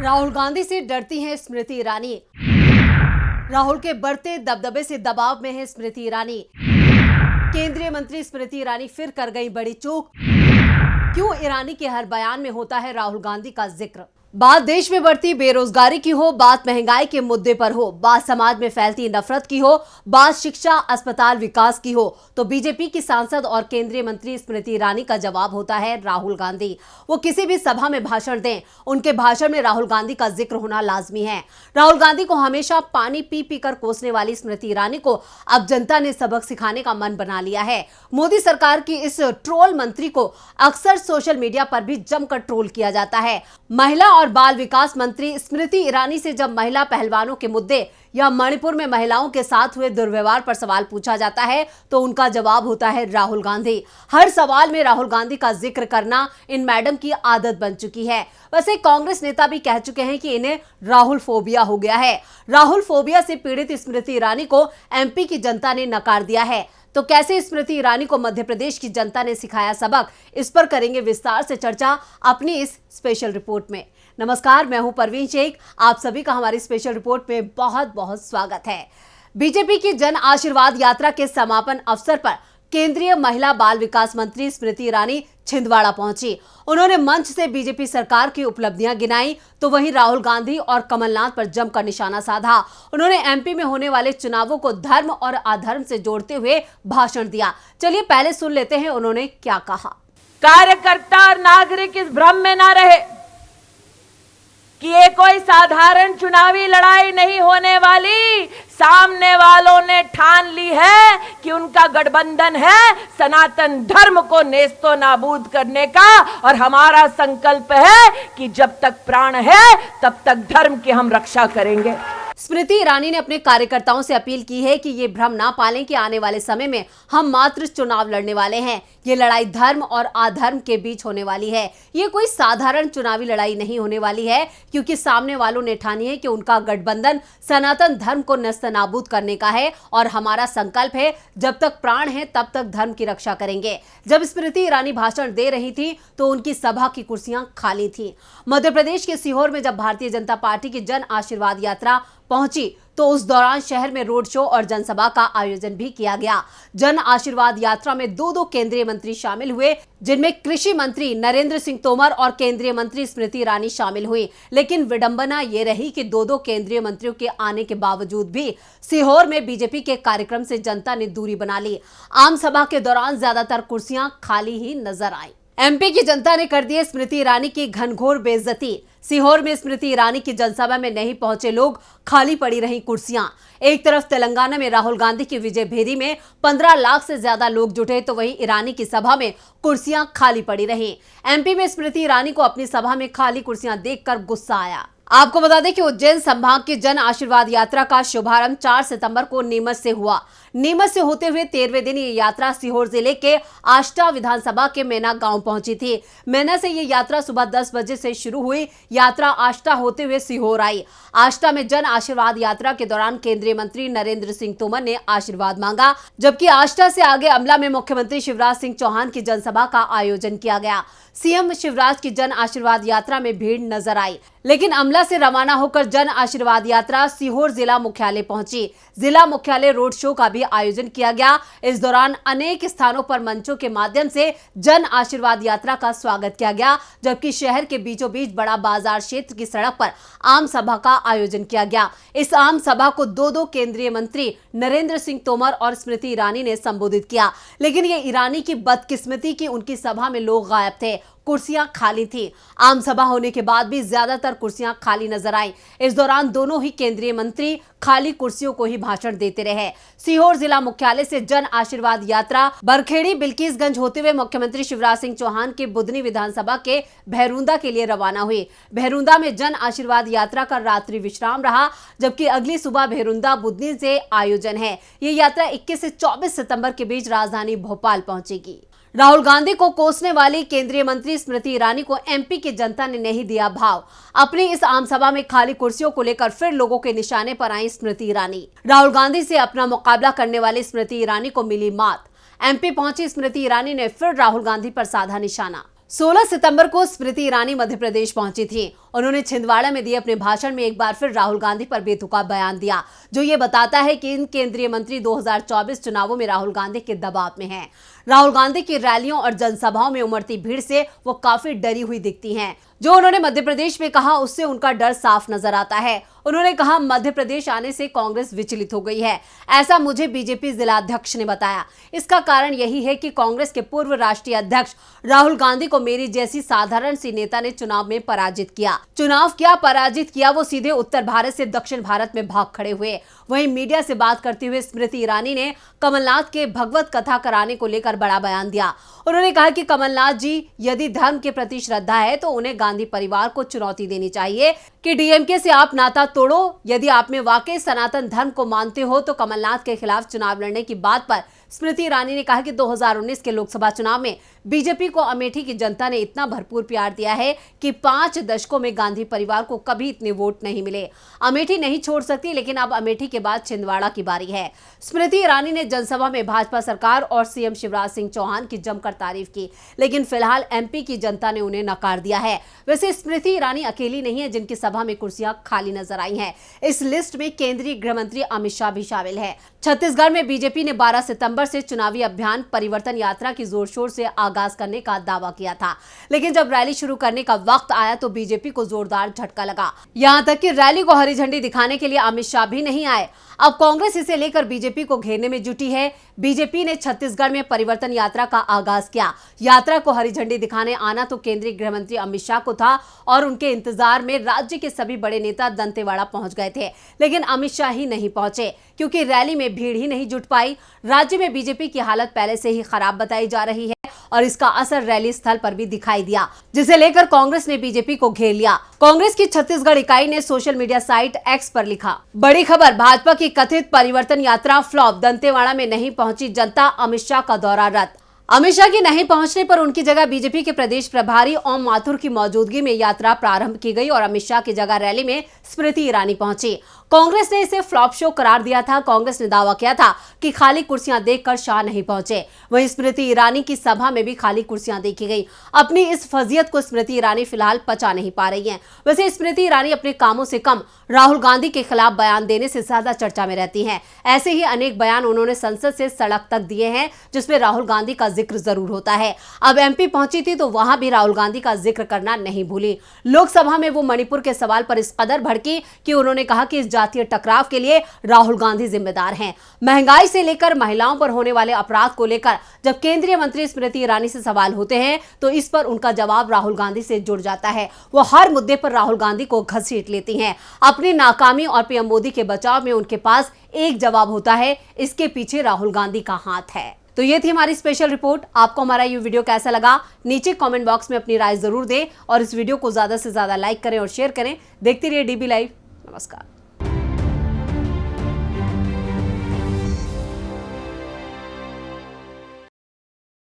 राहुल गांधी से डरती हैं स्मृति ईरानी। राहुल के बढ़ते दबदबे से दबाव में है स्मृति ईरानी। केंद्रीय मंत्री स्मृति ईरानी फिर कर गई बड़ी चूक। क्यों ईरानी के हर बयान में होता है राहुल गांधी का जिक्र। बात देश में बढ़ती बेरोजगारी की हो, बात महंगाई के मुद्दे पर हो, बात समाज में फैलती नफरत की हो, बात शिक्षा, अस्पताल विकास की हो, तो बीजेपी की सांसद और केंद्रीय मंत्री स्मृति ईरानी का जवाब होता है राहुल गांधी। वो किसी भी सभा में भाषण दें, उनके भाषण में राहुल गांधी का जिक्र होना लाजमी है। राहुल गांधी को हमेशा पानी पी पी कर कोसने वाली स्मृति ईरानी को अब जनता ने सबक सिखाने का मन बना लिया है। मोदी सरकार की इस ट्रोल मंत्री को अक्सर सोशल मीडिया पर भी जमकर ट्रोल किया जाता है। महिला और बाल विकास मंत्री स्मृति ईरानी से जब महिला पहलवानों के मुद्दे या मणिपुर में महिलाओं के साथ हुए दुर्व्यवहार पर सवाल पूछा जाता है तो उनका जवाब होता है राहुल गांधी। हर सवाल में राहुल गांधी का जिक्र करना इन मैडम की आदत बन चुकी है। वैसे कांग्रेस नेता भी कह चुके हैं कि इन्हें राहुल फोबिया हो गया है। राहुल फोबिया से पीड़ित स्मृति ईरानी को एमपी की जनता ने नकार दिया है। तो कैसे स्मृति ईरानी को मध्य प्रदेश की जनता ने सिखाया सबक, इस पर करेंगे विस्तार से चर्चा अपनी इस स्पेशल रिपोर्ट में। नमस्कार, मैं हूं परवीन शेख। आप सभी का हमारी स्पेशल रिपोर्ट में बहुत बहुत स्वागत है। बीजेपी की जन आशीर्वाद यात्रा के समापन अवसर पर केंद्रीय महिला बाल विकास मंत्री स्मृति ईरानी छिंदवाड़ा पहुंची। उन्होंने मंच से बीजेपी सरकार की उपलब्धियां गिनाई तो वहीं राहुल गांधी और कमलनाथ पर जमकर निशाना साधा। उन्होंने एमपी में होने वाले चुनावों को धर्म और अधर्म से जोड़ते हुए भाषण दिया। चलिए पहले सुन लेते हैं उन्होंने क्या कहा। कार्यकर्ता और नागरिक इस भ्रम में ना रहे कि ये कोई साधारण चुनावी लड़ाई नहीं होने वाली। सामने वालों ने ठान ली है कि उनका गठबंधन है सनातन धर्म को नेस्तो नाबूद करने का, और हमारा संकल्प है कि जब तक प्राण है तब तक धर्म की हम रक्षा करेंगे। स्मृति ईरानी ने अपने कार्यकर्ताओं से अपील की है कि ये भ्रम ना पालें कि आने वाले समय में हम मात्र चुनाव लड़ने वाले हैं। ये लड़ाई धर्म और अधर्म के बीच होने वाली है। ये कोई साधारण चुनावी लड़ाई नहीं होने वाली है, क्योंकि सामने वालों ने ठानी है कि उनका गठबंधन सनातन धर्म को नस्तनाबूद करने का है और हमारा संकल्प है जब तक प्राण है तब तक धर्म की रक्षा करेंगे। जब स्मृति ईरानी भाषण दे रही थी तो उनकी सभा की कुर्सियां खाली थी। मध्य प्रदेश के सीहोर में जब भारतीय जनता पार्टी की जन आशीर्वाद यात्रा पहुंची तो उस दौरान शहर में रोड शो और जनसभा का आयोजन भी किया गया। जन आशीर्वाद यात्रा में दो केंद्रीय मंत्री शामिल हुए, जिनमें कृषि मंत्री नरेंद्र सिंह तोमर और केंद्रीय मंत्री स्मृति ईरानी शामिल हुई। लेकिन विडंबना ये रही कि दो केंद्रीय मंत्रियों के आने के बावजूद भी सीहोर में बीजेपी के कार्यक्रम से जनता ने दूरी बना ली। आम सभा के दौरान ज्यादातर कुर्सियां खाली ही नजर आई। एमपी की जनता ने कर दी स्मृति ईरानी की घनघोर बेइज्जती। सीहोर में स्मृति ईरानी की जनसभा में नहीं पहुंचे लोग, खाली पड़ी रही कुर्सियां। एक तरफ तेलंगाना में राहुल गांधी की विजय भेरी में 15 लाख से ज्यादा लोग जुटे तो वहीं ईरानी की सभा में कुर्सियां खाली पड़ी रही। एमपी में स्मृति ईरानी को अपनी सभा में खाली कुर्सियां देखकर गुस्सा आया। आपको बता दें कि उज्जैन संभाग की जन आशीर्वाद यात्रा का शुभारंभ 4 सितंबर को नीमच से हुआ। नीमच से होते हुए 13वें दिन ये यात्रा सीहोर जिले के आष्टा विधानसभा के मैना गांव पहुंची थी। मैना से ये यात्रा सुबह 10 बजे से शुरू हुई। यात्रा आष्टा होते हुए सीहोर आई। आष्टा में जन आशीर्वाद यात्रा के दौरान केंद्रीय मंत्री नरेंद्र सिंह तोमर ने आशीर्वाद मांगा, जबकि आष्टा से आगे अमला में मुख्यमंत्री शिवराज सिंह चौहान की जनसभा का आयोजन किया गया। सीएम शिवराज की जन आशीर्वाद यात्रा में भीड़ नजर आई, लेकिन अमला से रवाना होकर जन आशीर्वाद यात्रा सीहोर जिला मुख्यालय पहुंची। जिला मुख्यालय रोड शो का भी आयोजन किया गया। इस दौरान अनेक स्थानों पर मंचों के माध्यम से जन आशीर्वाद यात्रा का स्वागत किया गया, जबकि शहर के बीचों बीच बड़ा बाजार क्षेत्र की सड़क पर आम सभा का आयोजन किया गया। इस आम सभा को दो केंद्रीय मंत्री नरेंद्र सिंह तोमर और स्मृति ईरानी ने संबोधित किया, लेकिन ये ईरानी की बदकिस्मती की उनकी सभा में लोग गायब थे, कुर्सियां खाली थी। आम सभा होने के बाद भी ज्यादातर कुर्सियां खाली नजर आई। इस दौरान दोनों ही केंद्रीय मंत्री खाली कुर्सियों को ही भाषण देते रहे। सीहोर जिला मुख्यालय से जन आशीर्वाद यात्रा बरखेड़ी बिल्किसगंज होते हुए मुख्यमंत्री शिवराज सिंह चौहान के बुधनी विधानसभा के भैरुंदा के लिए रवाना हुई। भैरुंदा में जन आशीर्वाद यात्रा का रात्रि विश्राम रहा, जबकि अगली सुबह भैरुंदा बुधनी से आयोजन है। ये यात्रा 21 से 24 सितंबर के बीच राजधानी भोपाल पहुंचेगी। राहुल गांधी को कोसने वाली केंद्रीय मंत्री स्मृति ईरानी को एमपी की जनता ने नहीं दिया भाव। अपनी इस आम सभा में खाली कुर्सियों को लेकर फिर लोगों के निशाने पर आई स्मृति ईरानी। राहुल गांधी से अपना मुकाबला करने वाली स्मृति ईरानी को मिली मात। एमपी पहुंची स्मृति ईरानी ने फिर राहुल गांधी पर साधा निशाना। 16 सितंबर को स्मृति ईरानी मध्य प्रदेश पहुंची थी। उन्होंने छिंदवाड़ा में दिए अपने भाषण में एक बार फिर राहुल गांधी पर बेतुका बयान दिया, जो ये बताता है कि इन केंद्रीय मंत्री 2024 चुनावों में राहुल गांधी के दबाव में हैं। राहुल गांधी की रैलियों और जनसभाओं में उमड़ती भीड़ से वो काफी डरी हुई दिखती हैं। जो उन्होंने मध्य प्रदेश में कहा, उससे उनका डर साफ नजर आता है। उन्होंने कहा, मध्य प्रदेश आने से कांग्रेस विचलित हो गई है, ऐसा मुझे बीजेपी जिला अध्यक्ष ने बताया। इसका कारण यही है कि कांग्रेस के पूर्व राष्ट्रीय अध्यक्ष राहुल गांधी को मेरी जैसी साधारण सी नेता ने चुनाव में पराजित किया। चुनाव क्या पराजित किया, वो सीधे उत्तर भारत से दक्षिण भारत में भाग खड़े हुए। वहीं मीडिया से बात करते हुए स्मृति ईरानी ने कमलनाथ के भगवत कथा कराने को लेकर बड़ा बयान दिया। उन्होंने कहा कि कमलनाथ जी, यदि धर्म के प्रति श्रद्धा है तो उन्हें गांधी परिवार को चुनौती देनी चाहिए कि डीएमके से आप नाता तोड़ो। यदि आप में वाकई सनातन धर्म को मानते हो तो कमलनाथ के खिलाफ चुनाव लड़ने की बात पर स्मृति ईरानी ने कहा कि 2019 के लोकसभा चुनाव में बीजेपी को अमेठी की जनता ने इतना भरपूर प्यार दिया है कि 5 दशकों में गांधी परिवार को कभी इतने वोट नहीं मिले। अमेठी नहीं छोड़ सकती, लेकिन अब अमेठी के बाद छिंदवाड़ा की बारी है। स्मृति ईरानी ने जनसभा में भाजपा सरकार और सीएम शिवराज सिंह चौहान की जमकर तारीफ की, लेकिन फिलहाल एमपी की जनता ने उन्हें नकार दिया है। वैसे स्मृति ईरानी अकेली नहीं है जिनकी सभा में कुर्सियां खाली नजर आई हैं। इस लिस्ट में केंद्रीय गृह मंत्री अमित शाह भी शामिल है। छत्तीसगढ़ में बीजेपी ने 12 सितंबर से चुनावी अभियान परिवर्तन यात्रा की जोर शोर से आगाज करने का दावा किया था, लेकिन जब रैली शुरू करने का वक्त आया तो बीजेपी को जोरदार झटका लगा। यहां तक कि रैली को हरी झंडी दिखाने के लिए अमित शाह भी नहीं आए। अब कांग्रेस इसे लेकर बीजेपी को घेरने में जुटी है। बीजेपी ने छत्तीसगढ़ में परिवर्तन यात्रा का आगाज किया। यात्रा को हरी झंडी दिखाने आना तो केंद्रीय गृह मंत्री अमित शाह को था और उनके इंतजार में राज्य के सभी बड़े नेता दंतेवाड़ा पहुंच गए थे, लेकिन अमित शाह ही नहीं पहुंचे क्योंकि रैली में भीड़ ही नहीं जुट पाई। राज्य में बीजेपी की हालत पहले से ही खराब बताई जा रही है और इसका असर रैली स्थल पर भी दिखाई दिया, जिसे लेकर कांग्रेस ने बीजेपी को घेर लिया। कांग्रेस की छत्तीसगढ़ इकाई ने सोशल मीडिया साइट एक्स पर लिखा, बड़ी खबर, भाजपा की कथित परिवर्तन यात्रा फ्लॉप, दंतेवाड़ा में नहीं पहुंची जनता, अमित शाह का दौरा रद्द। अमित शाह के नहीं पहुंचने पर उनकी जगह बीजेपी के प्रदेश प्रभारी ओम माथुर की मौजूदगी में यात्रा प्रारंभ की गई और अमित शाह की जगह रैली में स्मृति ईरानी पहुंची। कांग्रेस ने इसे फ्लॉप शो करार दिया था। कांग्रेस ने दावा किया था कि खाली कुर्सियां देखकर शाह नहीं पहुंचे। वहीं स्मृति ईरानी की सभा में भी खाली कुर्सियां देखी गई। अपनी इस फजीयत को स्मृति ईरानी फिलहाल पचा नहीं पा रही हैं। वैसे स्मृति ईरानी अपने कामों से कम राहुल गांधी के खिलाफ बयान देने से ज्यादा चर्चा में रहती हैं। ऐसे ही अनेक बयान उन्होंने संसद से सड़क तक दिए हैं, जिसमें राहुल गांधी का जिक्र जरूर होता है। अब एमपी पहुंची थी तो वहां भी राहुल गांधी का जिक्र करना नहीं भूली। लोकसभा में वो मणिपुर के सवाल पर इस कदर भड़की कि उन्होंने कहा कि इस जातीय टकराव के लिए राहुल गांधी जिम्मेदार हैं। महंगाई से लेकर महिलाओं पर होने वाले अपराध को लेकर जब केंद्रीय मंत्री स्मृति ईरानी से सवाल होते हैं तो इस पर उनका जवाब राहुल गांधी से जुड़ जाता है। वो हर मुद्दे पर राहुल गांधी को घसीट लेती हैं। अपनी नाकामी और पीएम मोदी के बचाव में उनके पास एक जवाब होता है, इसके पीछे राहुल गांधी का हाथ है। तो ये थी हमारी स्पेशल रिपोर्ट। आपको हमारा ये वीडियो कैसा लगा, नीचे कमेंट बॉक्स में अपनी राय जरूर दें और इस वीडियो को ज्यादा से ज्यादा लाइक करें और शेयर करें। देखते रहिए डीबी लाइव। नमस्कार।